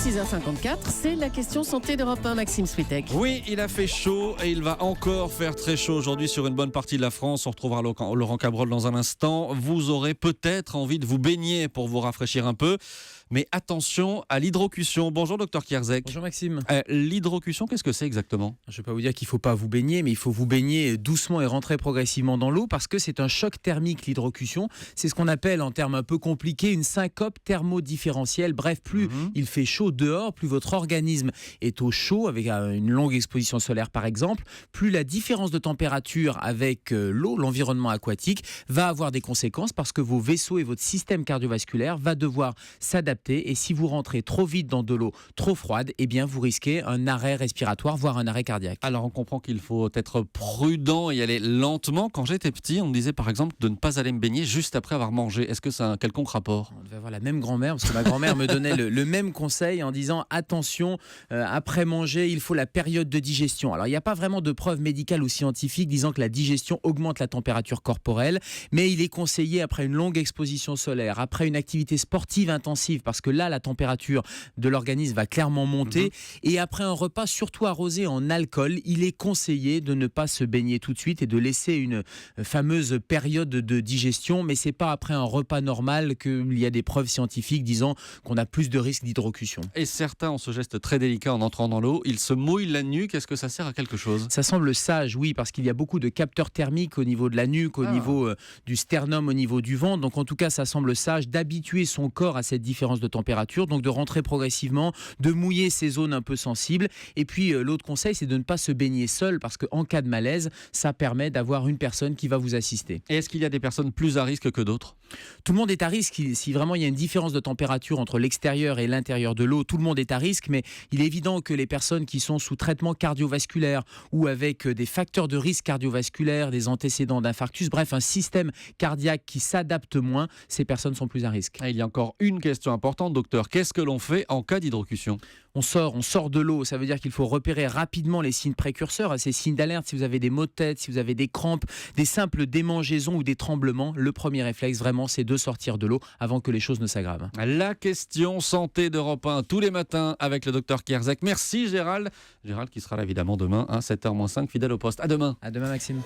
6h54, c'est la question santé d'Europe 1, Maxime Switek. Oui, il a fait chaud et il va encore faire très chaud aujourd'hui sur une bonne partie de la France. On retrouvera Laurent Cabrol dans un instant. Vous aurez peut-être envie de vous baigner pour vous rafraîchir un peu. Mais attention à l'hydrocution. Bonjour Dr Kierzek. Bonjour Maxime. L'hydrocution, qu'est-ce que c'est exactement ? Je ne vais pas vous dire qu'il ne faut pas vous baigner, mais il faut vous baigner doucement et rentrer progressivement dans l'eau parce que c'est un choc thermique, l'hydrocution. C'est ce qu'on appelle, en termes un peu compliqués, une syncope thermodifférentielle. Bref, plus il fait chaud dehors, plus votre organisme est au chaud, avec une longue exposition solaire par exemple, plus la différence de température avec l'eau, l'environnement aquatique, va avoir des conséquences parce que vos vaisseaux et votre système cardiovasculaire va devoir s'adapter. Et si vous rentrez trop vite dans de l'eau trop froide, eh bien vous risquez un arrêt respiratoire, voire un arrêt cardiaque. Alors on comprend qu'il faut être prudent et y aller lentement. Quand j'étais petit, on me disait par exemple de ne pas aller me baigner juste après avoir mangé. Est-ce que ça a un quelconque rapport ? On devait avoir la même grand-mère, parce que ma grand-mère me donnait le même conseil en disant attention, après manger, il faut la période de digestion. Alors il n'y a pas vraiment de preuves médicales ou scientifiques disant que la digestion augmente la température corporelle, mais il est conseillé après une longue exposition solaire, après une activité sportive intensive, parce que là, la température de l'organisme va clairement monter. Et après un repas, surtout arrosé en alcool, il est conseillé de ne pas se baigner tout de suite et de laisser une fameuse période de digestion. Mais c'est pas après un repas normal qu'il y a des preuves scientifiques disant qu'on a plus de risques d'hydrocution. Et certains ont ce geste très délicat en entrant dans l'eau. Ils se mouillent la nuque. Est-ce que ça sert à quelque chose ? Ça semble sage, oui, parce qu'il y a beaucoup de capteurs thermiques au niveau de la nuque, au niveau du sternum, au niveau du ventre. Donc en tout cas, ça semble sage d'habituer son corps à cette différence de température, donc de rentrer progressivement, de mouiller ces zones un peu sensibles. Et puis l'autre conseil, c'est de ne pas se baigner seul, parce qu'en cas de malaise, ça permet d'avoir une personne qui va vous assister. Et est-ce qu'il y a des personnes plus à risque que d'autres ? Tout le monde est à risque. Si vraiment il y a une différence de température entre l'extérieur et l'intérieur de l'eau, tout le monde est à risque, mais il est évident que les personnes qui sont sous traitement cardiovasculaire ou avec des facteurs de risque cardiovasculaire, des antécédents d'infarctus, bref, un système cardiaque qui s'adapte moins, ces personnes sont plus à risque. Il y a encore une question importante, docteur. Qu'est-ce que l'on fait en cas d'hydrocution ? On sort de l'eau, ça veut dire qu'il faut repérer rapidement les signes précurseurs, ces signes d'alerte. Si vous avez des maux de tête, si vous avez des crampes, des simples démangeaisons ou des tremblements, le premier réflexe vraiment c'est de sortir de l'eau avant que les choses ne s'aggravent. La question santé d'Europe 1 tous les matins avec le docteur Kierzek. Merci Gérald. Gérald qui sera là évidemment demain, 7h-5, fidèle au poste. À demain. À demain Maxime.